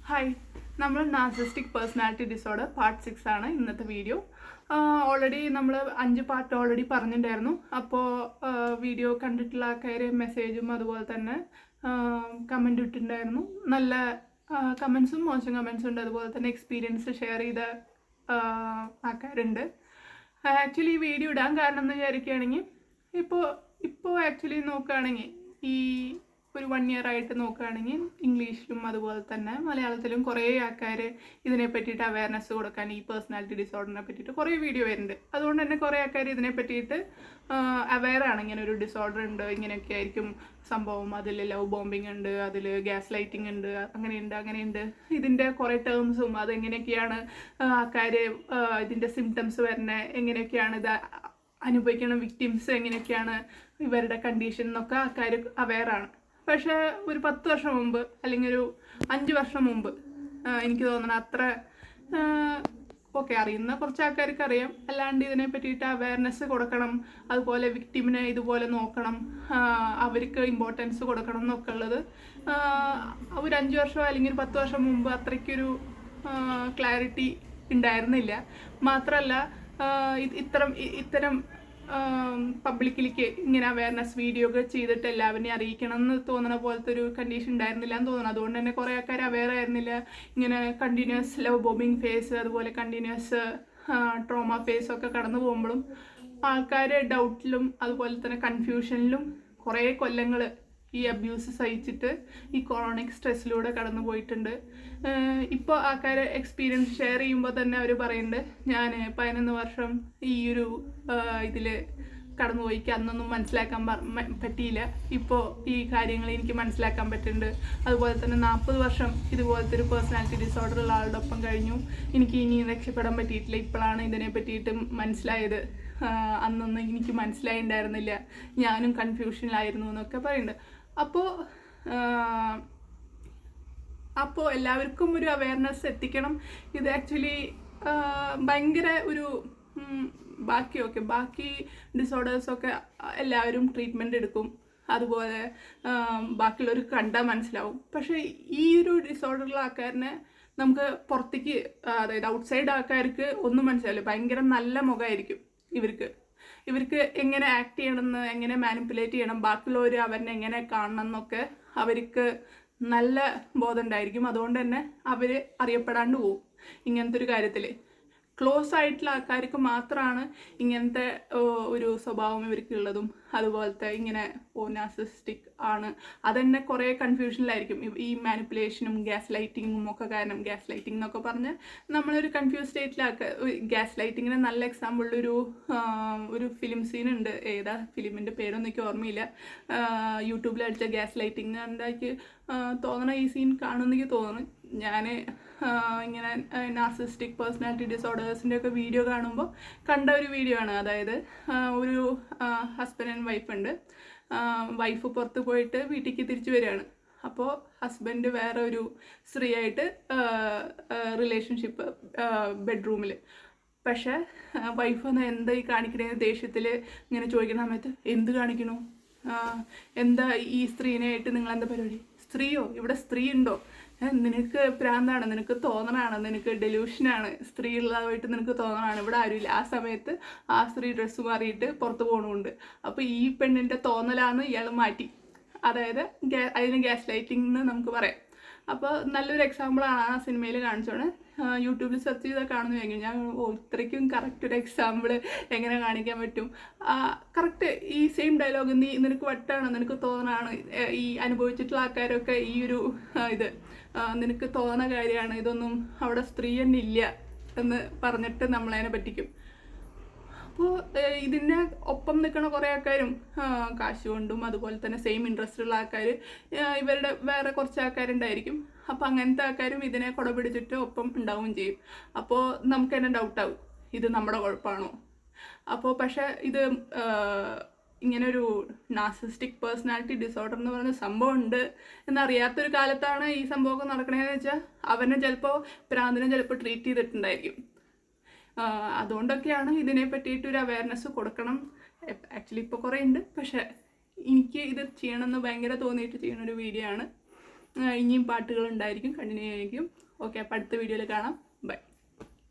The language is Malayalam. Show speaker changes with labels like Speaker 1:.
Speaker 1: ഹായ്, നമ്മൾ നാർസിസ്റ്റിക് പേഴ്സണാലിറ്റി ഡിസോർഡർ പാർട്ട് 6 ആണ് ഇന്നത്തെ വീഡിയോ. ഓൾറെഡി നമ്മൾ 5 പാർട്ട് ഓൾറെഡി പറഞ്ഞിട്ടുണ്ടായിരുന്നു. അപ്പോൾ വീഡിയോ കണ്ടിട്ടുള്ള ആൾക്കാർ മെസ്സേജും അതുപോലെ തന്നെ കമൻറ്റ് ഇട്ടിട്ടുണ്ടായിരുന്നു. നല്ല കമൻസും മോശം കമൻസും ഉണ്ട്. അതുപോലെ തന്നെ എക്സ്പീരിയൻസ് ഷെയർ ചെയ്ത ആൾക്കാരുണ്ട്. ആക്ച്വലി ഈ വീഡിയോ ഇടാൻ കാരണം എന്ന് വിചാരിക്കുകയാണെങ്കിൽ ഇപ്പോൾ ആക്ച്വലി നോക്കുകയാണെങ്കിൽ ഈ ഒരു 1 year ആയിട്ട് നോക്കുകയാണെങ്കിൽ ഇംഗ്ലീഷിലും അതുപോലെ തന്നെ മലയാളത്തിലും കുറേ ആൾക്കാർ ഇതിനെ പറ്റിയിട്ട് അവയർനെസ് കൊടുക്കാൻ ഈ പേഴ്സണാലിറ്റി ഡിസോർഡറിനെ പറ്റിയിട്ട് കുറേ വീഡിയോ വരുന്നുണ്ട്. അതുകൊണ്ട് തന്നെ കുറേ ആൾക്കാർ ഇതിനെ പറ്റിയിട്ട് അവെയറാണ്. ഇങ്ങനെ ഒരു ഡിസോർഡർ ഉണ്ട്, ഇങ്ങനെയൊക്കെ ആയിരിക്കും സംഭവം, അതിൽ ലവ് ബോംബിങ് ഉണ്ട്, അതിൽ ഗ്യാസ് ലൈറ്റിംഗ് ഉണ്ട്, അങ്ങനെയുണ്ട്. ഇതിൻ്റെ കുറേ ടേംസും അതെങ്ങനെയൊക്കെയാണ് ആൾക്കാർ ഇതിൻ്റെ സിംറ്റംസ് വരുന്നത്, എങ്ങനെയൊക്കെയാണ് ഇത് അനുഭവിക്കുന്ന വിക്ടിംസ്, എങ്ങനെയൊക്കെയാണ് ഇവരുടെ കണ്ടീഷൻ എന്നൊക്കെ ആൾക്കാർ അവെയറാണ്. പക്ഷേ ഒരു 10 വർഷം മുമ്പ് അല്ലെങ്കിൽ ഒരു 5 വർഷം മുമ്പ് എനിക്ക് തോന്നണം അത്ര അറിയുന്ന കുറച്ച് ആൾക്കാർക്ക് അറിയാം. അല്ലാണ്ട് ഇതിനെ പറ്റിയിട്ട് അവയർനെസ് കൊടുക്കണം, അതുപോലെ വിക്ടിമിനെ ഇതുപോലെ നോക്കണം, അവർക്ക് ഇമ്പോർട്ടൻസ് കൊടുക്കണം എന്നൊക്കെ ഉള്ളത് ഒരു 5 വർഷം അല്ലെങ്കിൽ 10 വർഷം മുമ്പ് അത്രയ്ക്കൊരു ക്ലാരിറ്റി ഉണ്ടായിരുന്നില്ല. മാത്രമല്ല ഇത്തരം പബ്ലിക്കിലേക്ക് ഇങ്ങനെ അവയർനെസ് വീഡിയോ ഒക്കെ ചെയ്തിട്ട് എല്ലാവരെയും അറിയിക്കണം എന്ന് തോന്നുന്ന പോലത്തെ ഒരു കണ്ടീഷൻ ഉണ്ടായിരുന്നില്ല എന്ന് തോന്നുന്നു. അതുകൊണ്ട് തന്നെ കുറേ ആൾക്കാർ അവെയർ ആയിരുന്നില്ല. ഇങ്ങനെ കണ്ടിന്യൂസ് ലവ് ബോംബിങ് ഫേസ്, അതുപോലെ കണ്ടിന്യൂസ് ട്രോമ ഫേസ് ഒക്കെ കടന്നു പോകുമ്പോഴും ആൾക്കാർ ഡൗട്ടിലും അതുപോലെ തന്നെ കൺഫ്യൂഷനിലും കുറേ കൊല്ലങ്ങൾ ഈ അബ്യൂസ് സഹിച്ചിട്ട് ഈ കൊറോണിക് സ്ട്രെസ്സിലൂടെ കടന്നു പോയിട്ടുണ്ട്. ഇപ്പോൾ ആൾക്കാർ എക്സ്പീരിയൻസ് ഷെയർ ചെയ്യുമ്പോൾ തന്നെ അവർ പറയുന്നുണ്ട്, ഞാൻ 11 വർഷം ഈ ഒരു ഇതിൽ കടന്നുപോയിക്ക് അന്നൊന്നും മനസ്സിലാക്കാൻ പറ്റിയില്ല, ഇപ്പോൾ ഈ കാര്യങ്ങൾ എനിക്ക് മനസ്സിലാക്കാൻ പറ്റുന്നുണ്ട്. അതുപോലെ തന്നെ 40 വർഷം ഇതുപോലത്തെ ഒരു പേഴ്സണാലിറ്റി ഡിസോർഡർ ഉള്ള ആളുടെ ഒപ്പം കഴിഞ്ഞു, എനിക്ക് ഇനി രക്ഷപ്പെടാൻ പറ്റിയിട്ടില്ല, ഇപ്പോഴാണ് ഇതിനെ പറ്റിയിട്ട് മനസ്സിലായത്, അന്നൊന്നും എനിക്ക് മനസ്സിലായിട്ടുണ്ടായിരുന്നില്ല, ഞാനും കൺഫ്യൂഷനിലായിരുന്നു എന്നൊക്കെ പറയുന്നുണ്ട്. അപ്പോൾ എല്ലാവർക്കും ഒരു അവയർനെസ് എത്തിക്കണം. ഇത് ആക്ച്വലി ഭയങ്കര ഒരു ബാക്കി ഡിസോർഡേഴ്സൊക്കെ എല്ലാവരും ട്രീറ്റ്മെൻറ്റ് എടുക്കും, അതുപോലെ ബാക്കിയുള്ളവർക്ക് കണ്ടാൽ മനസ്സിലാവും. പക്ഷേ ഈ ഒരു ഡിസോർഡറുള്ള ആൾക്കാരനെ നമുക്ക് പുറത്തേക്ക്, അതായത് ഔട്ട്സൈഡ് ആൾക്കാർക്ക് ഒന്നും മനസ്സിലാവില്ല. ഭയങ്കര നല്ല മുഖമായിരിക്കും ഇവർക്ക് എങ്ങനെ ആക്ട് ചെയ്യണമെന്ന്, എങ്ങനെ മാനിപ്പുലേറ്റ് ചെയ്യണം, ബാക്കിയുള്ളവർ അവരെ എങ്ങനെ കാണണം എന്നൊക്കെ അവർക്ക് നല്ല ബോധം ഉണ്ടായിരിക്കും. അതുകൊണ്ട് തന്നെ അവർ അറിയപ്പെടാണ്ട് പോവും ഇങ്ങനത്തെ ഒരു കാര്യത്തിൽ. ക്ലോസ് ആയിട്ടുള്ള ആൾക്കാർക്ക് മാത്രമാണ് ഇങ്ങനത്തെ ഒരു സ്വഭാവം ഇവർക്കുള്ളതും, അതുപോലത്തെ ഇങ്ങനെ നാർസിസ്റ്റിക് ആണ് അതന്നെ കുറേ കൺഫ്യൂഷനിലായിരിക്കും. ഈ മാനിപ്പുലേഷനും ഗ്യാസ് ലൈറ്റിങ്ങും ഒക്കെ കാരണം, ഗ്യാസ് ലൈറ്റിംഗ് എന്നൊക്കെ പറഞ്ഞ് നമ്മളൊരു കൺഫ്യൂസ് സ്റ്റേറ്റിലാക്കുക. ഗ്യാസ് ലൈറ്റിങ്ങിന് നല്ല എക്സാമ്പിളൊരു ഫിലിം സീനുണ്ട്, ഏതാ ഫിലിമിൻ്റെ പേരൊന്നും എനിക്ക് ഓർമ്മയില്ല, യൂട്യൂബിൽ അടിച്ച ഗ്യാസ് ലൈറ്റിംഗ് എന്താക്കി തോന്നണ ഈ സീൻ കാണുമെന്നെനിക്ക് തോന്നുന്നു. ഞാൻ ഇങ്ങനെ നാർസിസ്റ്റിക് പേഴ്സണാലിറ്റി ഡിസോർഡേഴ്സിൻ്റെ ഒക്കെ വീഡിയോ കാണുമ്പോൾ കണ്ട ഒരു വീഡിയോ ആണ്. അതായത് ഒരു ഹസ്ബൻഡ് ആൻഡ് വൈഫ് ഉണ്ട്. വൈഫ് പുറത്ത് പോയിട്ട് വീട്ടിലേക്ക് തിരിച്ചു വരികയാണ്. അപ്പോൾ ഹസ്ബൻഡ് വേറെ ഒരു സ്ത്രീയായിട്ട് റിലേഷൻഷിപ്പ് ബെഡ്റൂമിൽ. പക്ഷേ വൈഫ് ഒന്ന് എന്താ ഈ കാണിക്കണേ ദേഷ്യത്തിൽ ഇങ്ങനെ ചോദിക്കുന്ന സമയത്ത്, എന്ത് കാണിക്കണു, എന്താ ഈ സ്ത്രീനായിട്ട് നിങ്ങളെന്താ പരിപാടി, സ്ത്രീയോ, ഇവിടെ സ്ത്രീ ഉണ്ടോ, നിനക്ക് പ്രാന്താണ്, നിനക്ക് തോന്നണാണ്, നിനക്ക് ഡെലൂഷനാണ്, സ്ത്രീ ഉള്ളതായിട്ട് നിനക്ക് തോന്നണാണ്, ഇവിടെ ആരുമില്ല. ആ സമയത്ത് ആ സ്ത്രീ ഡ്രസ്സ് മാറിയിട്ട് പുറത്ത് പോകണമുണ്ട്. അപ്പോൾ ഈ പെണ്ണിൻ്റെ തോന്നലാന്ന് ഇയാൾ മാറ്റി. അതായത് അതിന് ഗ്യാസ് ലൈറ്റിംഗ് എന്ന് നമുക്ക് പറയാം. അപ്പോൾ നല്ലൊരു എക്സാമ്പിളാണ് ആ സിനിമയിൽ കാണിച്ചോണ്ട്. യൂട്യൂബിൽ സെർച്ച് ചെയ്താൽ കാണുന്നു കഴിഞ്ഞു. ഞാൻ ഇത്രയ്ക്കും കറക്റ്റ് ഒരു എക്സാമ്പിൾ എങ്ങനെ കാണിക്കാൻ പറ്റും, കറക്റ്റ് ഈ സെയിം ഡയലോഗ്, നിനക്ക് വട്ടാണ്, നിനക്ക് തോന്നണാണ്, ഈ അനുഭവിച്ചിട്ടുള്ള ആൾക്കാരൊക്കെ ഈ ഒരു ഇത് നിനക്ക് തോന്നുന്ന കാര്യമാണ്, ഇതൊന്നും അവിടെ സ്ത്രീ തന്നെ ഇല്ല എന്ന് പറഞ്ഞിട്ട് നമ്മളതിനെ പറ്റിക്കും. അപ്പോൾ ഇതിൻ്റെ ഒപ്പം നിൽക്കുന്ന കുറേ ആൾക്കാരും കാശ് കൊണ്ടും അതുപോലെ തന്നെ സെയിം ഇൻട്രസ്റ്റ് ഉള്ള ആൾക്കാർ ഇവരുടെ വേറെ കുറച്ച് ആൾക്കാരുണ്ടായിരിക്കും. അപ്പോൾ അങ്ങനത്തെ ആൾക്കാരും ഇതിനെ കുടപിടിച്ചിട്ട് ഒപ്പം ഉണ്ടാവുകയും ചെയ്യും. അപ്പോൾ നമുക്ക് തന്നെ ഡൗട്ടാവും, ഇത് നമ്മുടെ കുഴപ്പമാണോ. അപ്പോൾ പക്ഷേ ഇത് ഇങ്ങനൊരു നാർസിസ്റ്റിക് പേഴ്സണാലിറ്റി ഡിസോർഡർ എന്ന് പറയുന്ന സംഭവം ഉണ്ട് എന്നറിയാത്തൊരു കാലത്താണ് ഈ സംഭവമൊക്കെ നടക്കണതെന്ന് വെച്ചാൽ അവനെ ചിലപ്പോൾ പ്രാന്തിനെ ചിലപ്പോൾ ട്രീറ്റ് ചെയ്തിട്ടുണ്ടായിരിക്കും. അതുകൊണ്ടൊക്കെയാണ് ഇതിനെ പറ്റിയിട്ടൊരു അവയർനെസ് കൊടുക്കണം. ആക്ച്വലി ഇപ്പോൾ കുറേ ഉണ്ട്, പക്ഷേ എനിക്ക് ഇത് ചെയ്യണമെന്ന് ഭയങ്കര തോന്നിയിട്ട് ചെയ്യുന്നൊരു വീഡിയോ ആണ്. ഇനിയും പാട്ടുകൾ ഉണ്ടായിരിക്കും, കണ്ടിന്യൂ ആയിരിക്കും. ഓക്കെ, അപ്പോൾ അടുത്ത വീഡിയോയിൽ കാണാം. ബൈ.